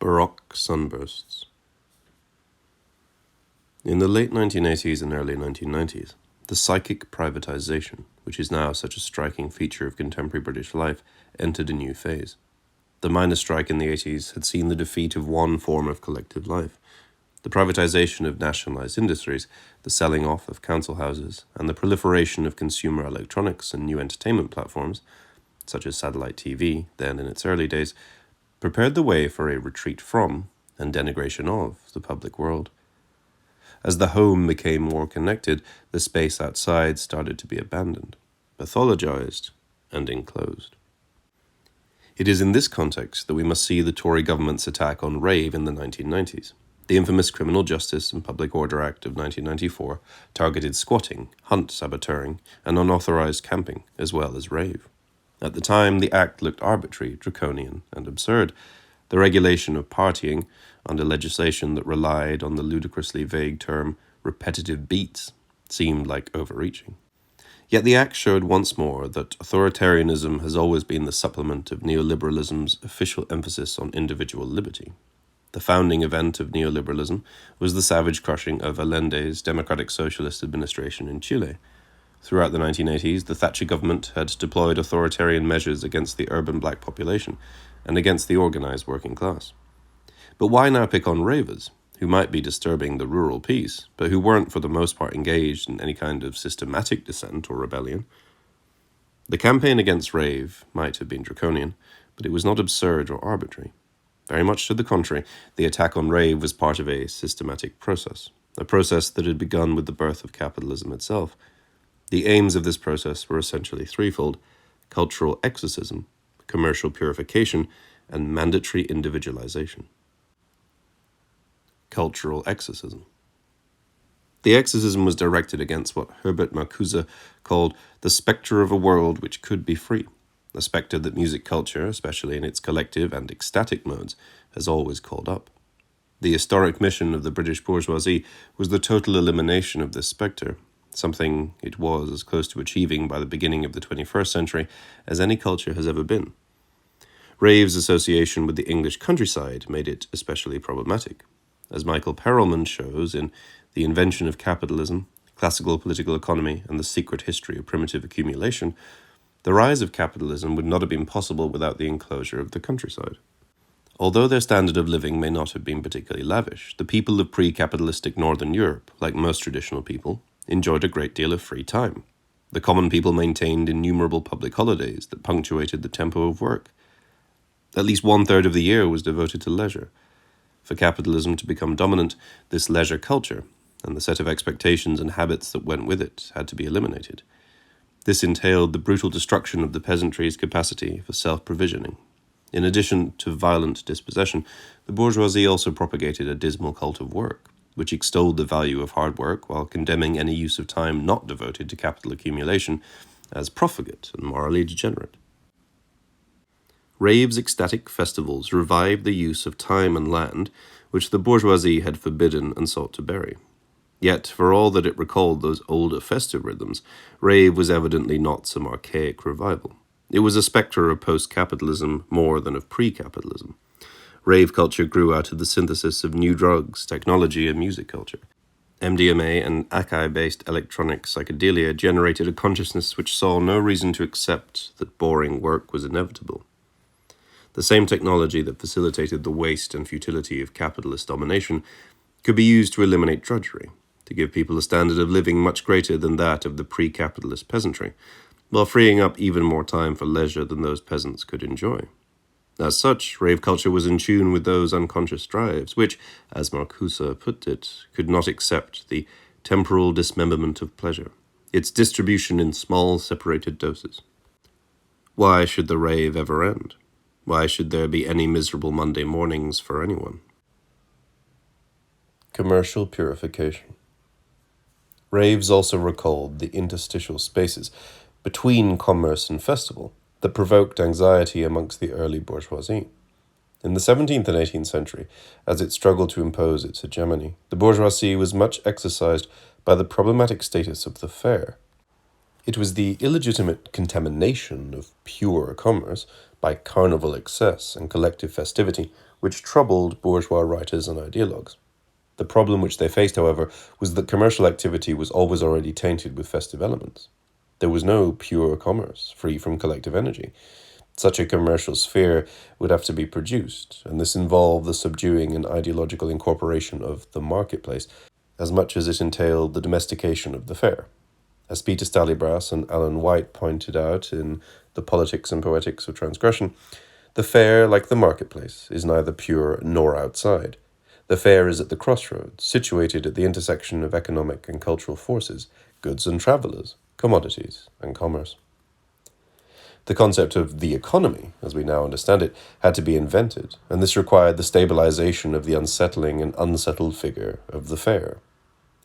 Baroque Sunbursts. In the late 1980s and early 1990s, the psychic privatization, which is now such a striking feature of contemporary British life, entered a new phase. The miners' strike in the 80s had seen the defeat of one form of collective life. The privatization of nationalized industries, the selling off of council houses, and the proliferation of consumer electronics and new entertainment platforms, such as satellite TV, then in its early days, prepared the way for a retreat from, and denigration of, the public world. As the home became more connected, the space outside started to be abandoned, pathologized, and enclosed. It is in this context that we must see the Tory government's attack on Rave in the 1990s. The infamous Criminal Justice and Public Order Act of 1994 targeted squatting, hunt saboteuring, and unauthorized camping, as well as rave. At the time, the act looked arbitrary, draconian, and absurd. The regulation of partying, under legislation that relied on the ludicrously vague term repetitive beats, seemed like overreaching. Yet the act showed once more that authoritarianism has always been the supplement of neoliberalism's official emphasis on individual liberty. The founding event of neoliberalism was the savage crushing of Allende's democratic socialist administration in Chile. Throughout the 1980s, the Thatcher government had deployed authoritarian measures against the urban black population and against the organized working class. But why now pick on ravers, who might be disturbing the rural peace, but who weren't for the most part engaged in any kind of systematic dissent or rebellion? The campaign against rave might have been draconian, but it was not absurd or arbitrary. Very much to the contrary, the attack on rave was part of a systematic process, a process that had begun with the birth of capitalism itself. The aims of this process were essentially threefold: cultural exorcism, commercial purification, and mandatory individualization. Cultural exorcism. The exorcism was directed against what Herbert Marcuse called the spectre of a world which could be free, a spectre that music culture, especially in its collective and ecstatic modes, has always called up. The historic mission of the British bourgeoisie was the total elimination of this spectre, something it was as close to achieving by the beginning of the 21st century as any culture has ever been. Rave's association with the English countryside made it especially problematic. As Michael Perelman shows in The Invention of Capitalism, Classical Political Economy, and the Secret History of Primitive Accumulation, the rise of capitalism would not have been possible without the enclosure of the countryside. Although their standard of living may not have been particularly lavish, the people of pre-capitalistic Northern Europe, like most traditional people, enjoyed a great deal of free time. The common people maintained innumerable public holidays that punctuated the tempo of work. At least 1/3 of the year was devoted to leisure. For capitalism to become dominant, this leisure culture, and the set of expectations and habits that went with it, had to be eliminated. This entailed the brutal destruction of the peasantry's capacity for self-provisioning. In addition to violent dispossession, the bourgeoisie also propagated a dismal cult of work, which extolled the value of hard work while condemning any use of time not devoted to capital accumulation as profligate and morally degenerate. Rave's ecstatic festivals revived the use of time and land, which the bourgeoisie had forbidden and sought to bury. Yet, for all that it recalled those older festive rhythms, rave was evidently not some archaic revival. It was a spectre of post-capitalism more than of pre-capitalism. Rave culture grew out of the synthesis of new drugs, technology, and music culture. MDMA and acai-based electronic psychedelia generated a consciousness which saw no reason to accept that boring work was inevitable. The same technology that facilitated the waste and futility of capitalist domination could be used to eliminate drudgery, to give people a standard of living much greater than that of the pre-capitalist peasantry, while freeing up even more time for leisure than those peasants could enjoy. As such, rave culture was in tune with those unconscious drives, which, as Marcuse put it, could not accept the temporal dismemberment of pleasure, its distribution in small, separated doses. Why should the rave ever end? Why should there be any miserable Monday mornings for anyone? Commercial purification. Raves also recalled the interstitial spaces between commerce and festival that provoked anxiety amongst the early bourgeoisie. In the 17th and 18th century, as it struggled to impose its hegemony, the bourgeoisie was much exercised by the problematic status of the fair. It was the illegitimate contamination of pure commerce, by carnival excess and collective festivity, which troubled bourgeois writers and ideologues. The problem which they faced, however, was that commercial activity was always already tainted with festive elements. There was no pure commerce, free from collective energy. Such a commercial sphere would have to be produced, and this involved the subduing and ideological incorporation of the marketplace, as much as it entailed the domestication of the fair. As Peter Stallybrass and Allon White pointed out in The Politics and Poetics of Transgression, the fair, like the marketplace, is neither pure nor outside. The fair is at the crossroads, situated at the intersection of economic and cultural forces, goods and travellers, commodities and commerce. The concept of the economy, as we now understand it, had to be invented, and this required the stabilization of the unsettling and unsettled figure of the fair.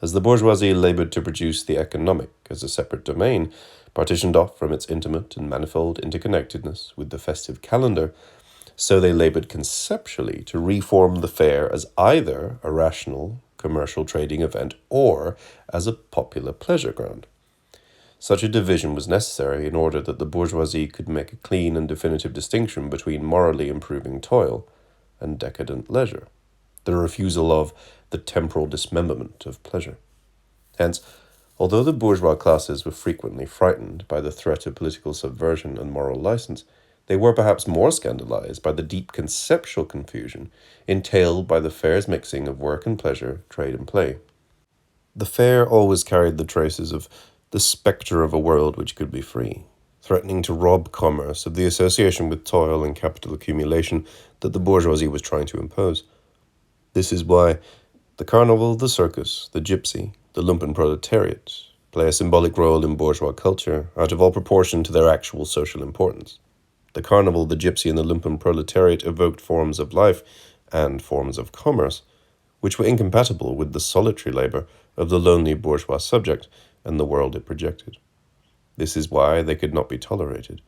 As the bourgeoisie laboured to produce the economic as a separate domain, partitioned off from its intimate and manifold interconnectedness with the festive calendar, so they laboured conceptually to reform the fair as either a rational commercial trading event or as a popular pleasure ground. Such a division was necessary in order that the bourgeoisie could make a clean and definitive distinction between morally improving toil and decadent leisure, the refusal of the temporal dismemberment of pleasure. Hence, although the bourgeois classes were frequently frightened by the threat of political subversion and moral license, they were perhaps more scandalized by the deep conceptual confusion entailed by the fair's mixing of work and pleasure, trade and play. The fair always carried the traces of the spectre of a world which could be free, threatening to rob commerce of the association with toil and capital accumulation that the bourgeoisie was trying to impose. This is why the carnival, the circus, the gypsy, the lumpen proletariat play a symbolic role in bourgeois culture out of all proportion to their actual social importance. The carnival, the gypsy, and the lumpen proletariat evoked forms of life and forms of commerce which were incompatible with the solitary labour of the lonely bourgeois subject and the world it projected. This is why they could not be tolerated.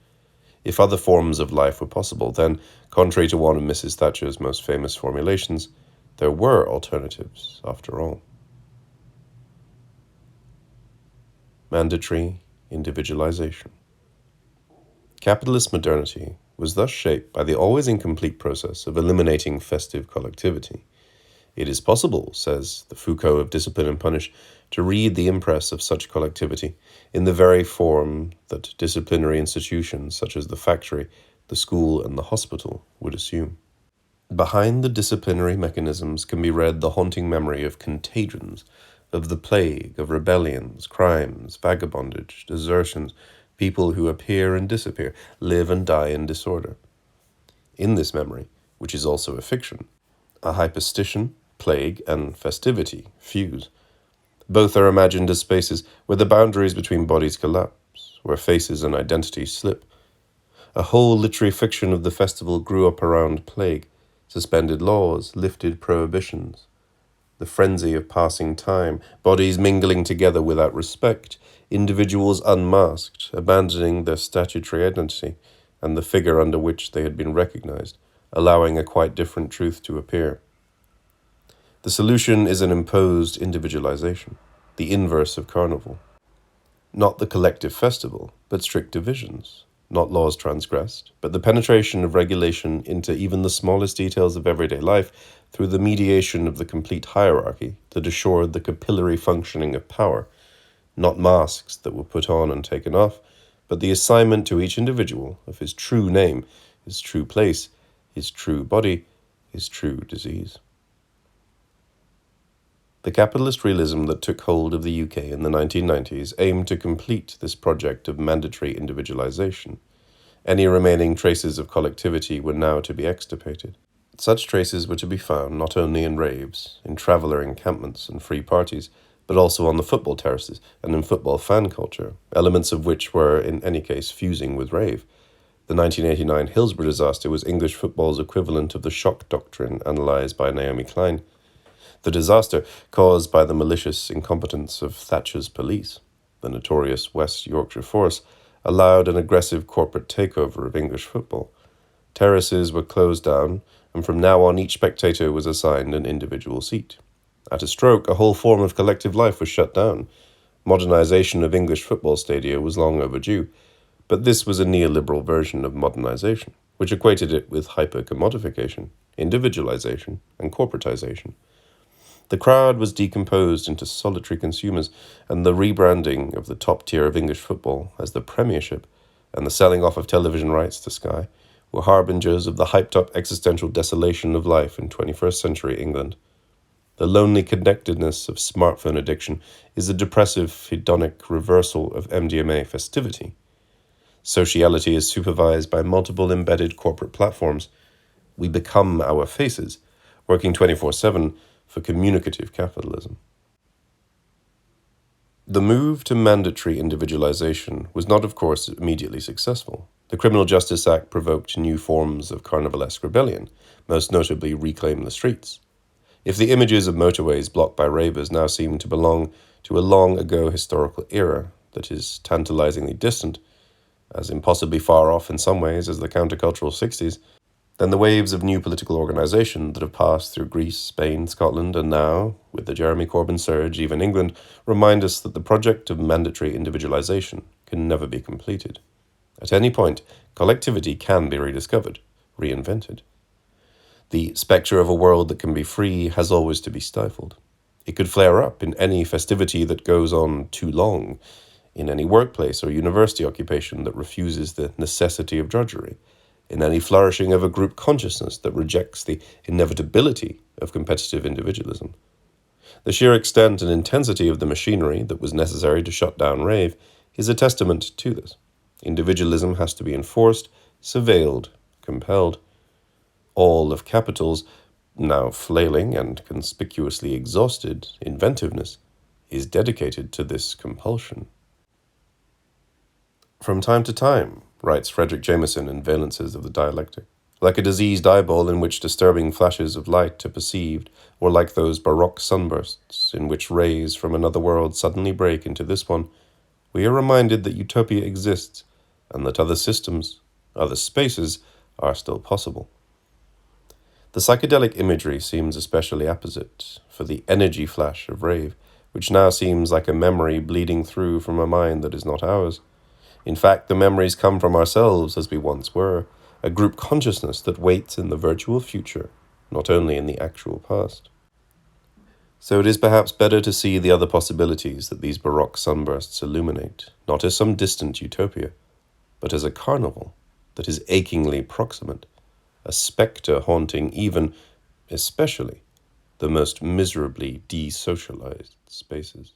If other forms of life were possible, then, contrary to one of Mrs. Thatcher's most famous formulations, there were alternatives, after all. Mandatory individualization. Capitalist modernity was thus shaped by the always incomplete process of eliminating festive collectivity. It is possible, says the Foucault of Discipline and Punish, to read the impress of such collectivity in the very form that disciplinary institutions such as the factory, the school, and the hospital would assume. Behind the disciplinary mechanisms can be read the haunting memory of contagions, of the plague, of rebellions, crimes, vagabondage, desertions, people who appear and disappear, live and die in disorder. In this memory, which is also a fiction, a hypostition, plague, and festivity fuse. Both are imagined as spaces where the boundaries between bodies collapse, where faces and identities slip. A whole literary fiction of the festival grew up around plague, suspended laws, lifted prohibitions. The frenzy of passing time, bodies mingling together without respect, individuals unmasked, abandoning their statutory identity and the figure under which they had been recognized, allowing a quite different truth to appear. The solution is an imposed individualization, the inverse of carnival. Not the collective festival, but strict divisions. Not laws transgressed, but the penetration of regulation into even the smallest details of everyday life through the mediation of the complete hierarchy that assured the capillary functioning of power. Not masks that were put on and taken off, but the assignment to each individual of his true name, his true place, his true body, his true disease. The capitalist realism that took hold of the UK in the 1990s aimed to complete this project of mandatory individualization. Any remaining traces of collectivity were now to be extirpated. Such traces were to be found not only in raves, in traveller encampments and free parties, but also on the football terraces and in football fan culture, elements of which were, in any case, fusing with rave. The 1989 Hillsborough disaster was English football's equivalent of the shock doctrine analysed by Naomi Klein. The disaster, caused by the malicious incompetence of Thatcher's police, the notorious West Yorkshire Force, allowed an aggressive corporate takeover of English football. Terraces were closed down, and from now on each spectator was assigned an individual seat. At a stroke, a whole form of collective life was shut down. Modernisation of English football stadia was long overdue, but this was a neoliberal version of modernisation. which equated it with hyper-commodification, individualization, and corporatization. The crowd was decomposed into solitary consumers, and the rebranding of the top tier of English football as the Premiership and the selling off of television rights to Sky were harbingers of the hyped-up existential desolation of life in 21st century England. The lonely connectedness of smartphone addiction is a depressive, hedonic reversal of MDMA festivity. Sociality is supervised by multiple embedded corporate platforms. We become our faces, working 24/7 for communicative capitalism. The move to mandatory individualization was not, of course, immediately successful. The Criminal Justice Act provoked new forms of carnivalesque rebellion, most notably Reclaim the Streets. If the images of motorways blocked by ravers now seem to belong to a long-ago historical era that is tantalizingly distant, as impossibly far off in some ways as the countercultural 60s, then the waves of new political organisation that have passed through Greece, Spain, Scotland, and now, with the Jeremy Corbyn surge, even England, remind us that the project of mandatory individualisation can never be completed. At any point, collectivity can be rediscovered, reinvented. The spectre of a world that can be free has always to be stifled. It could flare up in any festivity that goes on too long, in any workplace or university occupation that refuses the necessity of drudgery, in any flourishing of a group consciousness that rejects the inevitability of competitive individualism. The sheer extent and intensity of the machinery that was necessary to shut down Rave is a testament to this. Individualism has to be enforced, surveilled, compelled. All of capital's, now flailing and conspicuously exhausted, inventiveness is dedicated to this compulsion. From time to time, writes Frederick Jameson in Valences of the Dialectic, like a diseased eyeball in which disturbing flashes of light are perceived, or like those Baroque sunbursts in which rays from another world suddenly break into this one, we are reminded that utopia exists and that other systems, other spaces, are still possible. The psychedelic imagery seems especially apposite for the energy flash of Rave, which now seems like a memory bleeding through from a mind that is not ours. In fact, the memories come from ourselves as we once were, a group consciousness that waits in the virtual future, not only in the actual past. So it is perhaps better to see the other possibilities that these Baroque sunbursts illuminate, not as some distant utopia, but as a carnival that is achingly proximate, a spectre haunting even, especially, the most miserably desocialized spaces.